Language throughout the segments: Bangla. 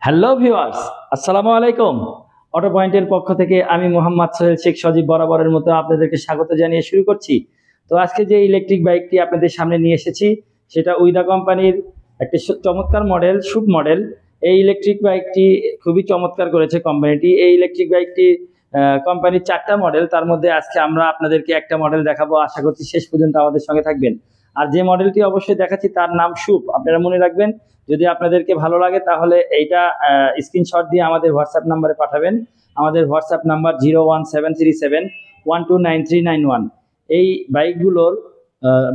হ্যালো ভিউয়ার্স, আসসালামু আলাইকুম। অটো পয়েন্টের পক্ষ থেকে আমি মোহাম্মদ সোহেল শেখ সজীব বরাবরের মতো আপনাদেরকে স্বাগত জানিয়ে শুরু করছি। তো আজকে যে ইলেকট্রিক বাইকটি আপনাদের সামনে নিয়ে এসেছি সেটা উইদা কোম্পানির একটি চমৎকার মডেল, শুভ মডেল। এই ইলেকট্রিক বাইকটি খুবই চমৎকার করেছে কোম্পানিটি। এই ইলেকট্রিক বাইকটি কোম্পানির 4টা মডেল, তার মধ্যে আজকে আমরা আপনাদেরকে একটা মডেল দেখাবো। আশা করছি শেষ পর্যন্ত আমাদের সঙ্গে থাকবেন। আর যে মডেলটি অবশ্যই দেখাচ্ছি তার নাম শুভ, আপনারা মনে রাখবেন। যদি আপনাদেরকে ভালো লাগে তাহলে এইটা স্ক্রিনশট দিয়ে আমাদের হোয়াটসঅ্যাপ নাম্বারে পাঠাবেন। আমাদের হোয়াটসঅ্যাপ নাম্বার 01737129391। এই বাইকগুলোর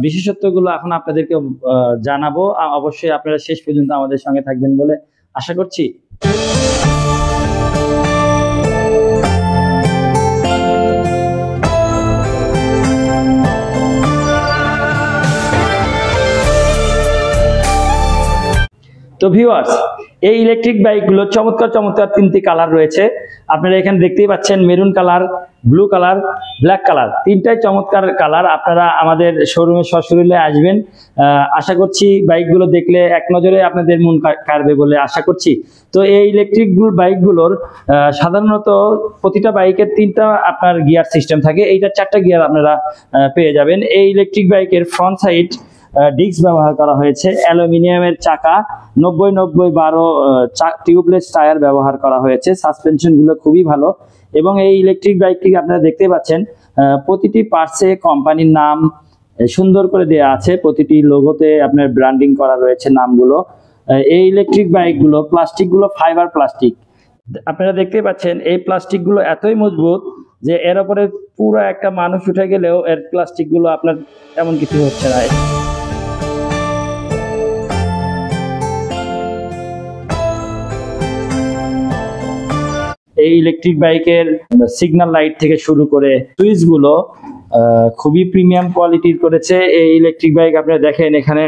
বিশেষত্বগুলো এখন আপনাদেরকে জানাবো। অবশ্যই আপনারা শেষ পর্যন্ত আমাদের সঙ্গে থাকবেন বলে আশা করছি। তো ভিউয়ার্স, এই ইলেকট্রিক বাইকগুলো চমৎকার চমৎকার 3টি কালার রয়েছে। আপনারা এখানে দেখতেই পাচ্ছেন maroon colour, blue colour, black colour, 3টাই চমৎকার কালার। আপনারা আমাদের শোরুমে সশরীরে আসবেন। আশা করছি বাইকগুলো দেখলে এক নজরে আপনাদের মন কাড়বে বলে আশা করছি। তো এই ইলেকট্রিক বাইকগুলোর সাধারণত প্রতিটা বাইকের 3টা আপনার গিয়ার সিস্টেম থাকে। এইটা 4টা গিয়ার আপনারা পেয়ে যাবেন। এই ইলেকট্রিক বাইকের ফ্রন্ট সাইড ডিস্ক ব্যবহার করা হয়েছে, অ্যালুমিনিয়ামের চাকা, 90-90-12 টিউবলেস টায়ার ব্যবহার করা হয়েছে। সাসপেনশন গুলো খুবই ভালো এবং এই ইলেকট্রিক বাইকটি আপনারা দেখতে পাচ্ছেন প্রতিটি পার্টসে কোম্পানির নাম সুন্দর করে দেওয়া আছে। প্রতিটি লোগোতে আপনার ব্র্যান্ডিং করা রয়েছে নামগুলো। এই ইলেকট্রিক বাইকগুলো প্লাস্টিকগুলো ফাইবার প্লাস্টিক। আপনারা দেখতে পাচ্ছেন এই প্লাস্টিকগুলো এতই মজবুত যে এর উপরে পুরো একটা মানুষ উঠে গেলেও এর প্লাস্টিকগুলো আপনার তেমন কিছু হচ্ছে না। এই ইলেকট্রিক বাইকের সিগন্যাল লাইট থেকে শুরু করে সুইচগুলো খুবই প্রিমিয়াম কোয়ালিটির করেছে। এই ইলেকট্রিক বাইক আপনারা দেখেন এখানে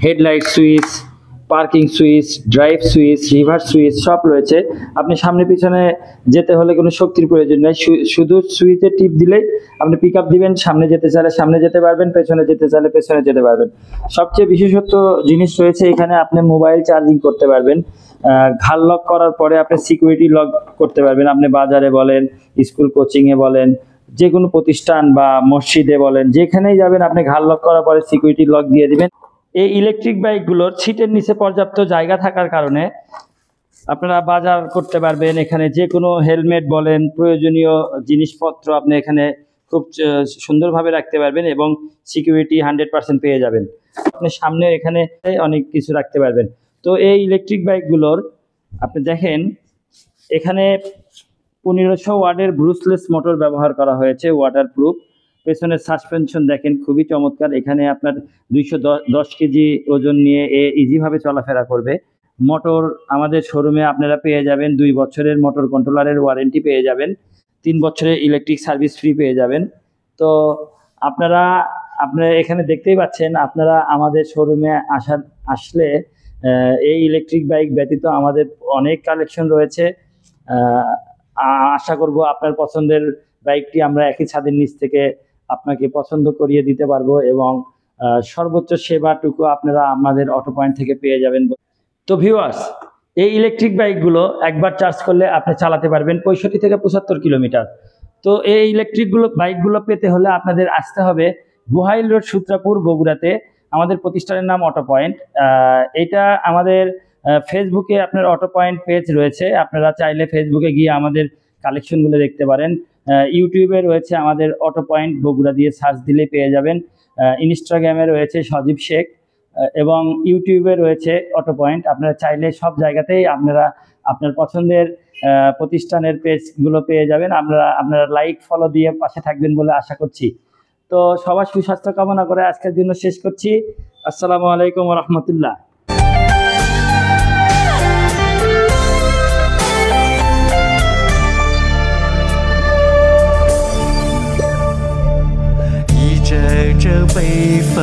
headlight switch, parking switch, drive switch, reverse switch সব রয়েছে। আপনি সামনে পিছনে যেতে হলে কোনো শক্তির প্রয়োজন নেই, শুধু সুইচে টিপ দিলেই আপনি পিক আপ দিবেন। সামনে যেতে চাইলে সামনে যেতে পারবেন, পেছনে যেতে চাইলে পেছনে যেতে পারবেন। সবচেয়ে বিশেষত্ব জিনিস রয়েছে এখানে, আপনি মোবাইল চার্জিং করতে পারবেন। ঘাড় লক করার পরে আপনি সিকিউরিটি লক করতে পারবেন। আপনি বাজারে বলেন, স্কুল কোচিংয়ে বলেন, যে কোনো প্রতিষ্ঠান বা মসজিদে বলেন, যেখানেই যাবেন আপনি ঘাড় লক করার পরে সিকিউরিটি লক দিয়ে দিবেন। এই ইলেকট্রিক বাইকগুলোর সিটের নিচে পর্যাপ্ত জায়গা থাকার কারণে আপনারা বাজার করতে পারবেন। এখানে যে কোনো হেলমেট বলেন, প্রয়োজনীয় জিনিসপত্র আপনি এখানে খুব সুন্দরভাবে রাখতে পারবেন এবং সিকিউরিটি 100% পেয়ে যাবেন। আপনি সামনে এখানে অনেক কিছু রাখতে পারবেন। তো এই ইলেকট্রিক বাইকগুলোর আপনি দেখেন এখানে 1500 ওয়াটের ব্রুসলেস মোটর ব্যবহার করা হয়েছে, ওয়াটারপ্রুফ। পেছনের সাসপেনশন দেখেন খুবই চমৎকার। এখানে আপনার 210 কেজি ওজন নিয়ে ইজিভাবে চলাফেরা করবে। মোটর আমাদের শোরুমে আপনারা পেয়ে যাবেন 2 বছরের মোটর কন্ট্রোলারের ওয়ারেন্টি পেয়ে যাবেন, 3 বছরের ইলেকট্রিক সার্ভিস ফ্রি পেয়ে যাবেন। তো আপনারা এখানে দেখতেই পাচ্ছেন, আপনারা আমাদের শোরুমে আসলে এই ইলেকট্রিক বাইক ব্যতীত আমাদের অনেক কালেকশন রয়েছে। আশা করব আপনার পছন্দের বাইকটি আমরা একই ছাদের নিচ থেকে আপনাকে পছন্দ করিয়ে দিতে পারবো এবং সর্বোচ্চ সেবাটুকু আপনারা আমাদের অটো পয়েন্ট থেকে পেয়ে যাবেন। তো ভিউয়ার্স, এই ইলেকট্রিক বাইকগুলো একবার চার্জ করলে আপনি চালাতে পারবেন 65 থেকে 75 কিলোমিটার। তো এই বাইকগুলো পেতে হলে আপনাদের আসতে হবে বুহাইল রোড, সূত্রাপুর, বগুড়াতে। আমাদের প্রতিষ্ঠানের নাম অটো পয়েন্ট। এটা আমাদের ফেসবুকে আপনার অটো পয়েন্ট পেজ রয়েছে, আপনারা চাইলে ফেসবুকে গিয়ে আমাদের কালেকশনগুলো দেখতে পারেন। ইউটিউবে রয়েছে আমাদের অটো পয়েন্ট বগুড়া দিয়ে সার্চ দিলে পেয়ে যাবেন। ইনস্টাগ্রামে রয়েছে সজীব শেখ এবং ইউটিউবে রয়েছে অটো পয়েন্ট। আপনারা চাইলে সব জায়গাতেই আপনারা আপনার পছন্দের প্রতিষ্ঠানের পেজগুলো পেয়ে যাবেন। আপনারা লাইক ফলো দিয়ে পাশে থাকবেন বলে আশা করছি। তো সবার সুস্বাস্থ্য কামনা করে আজকের জন্য শেষ করছি। আসসালামু আলাইকুম ওয়া রাহমাতুল্লাহ।着北风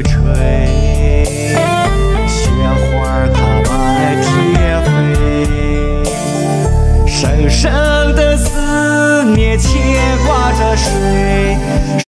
吹。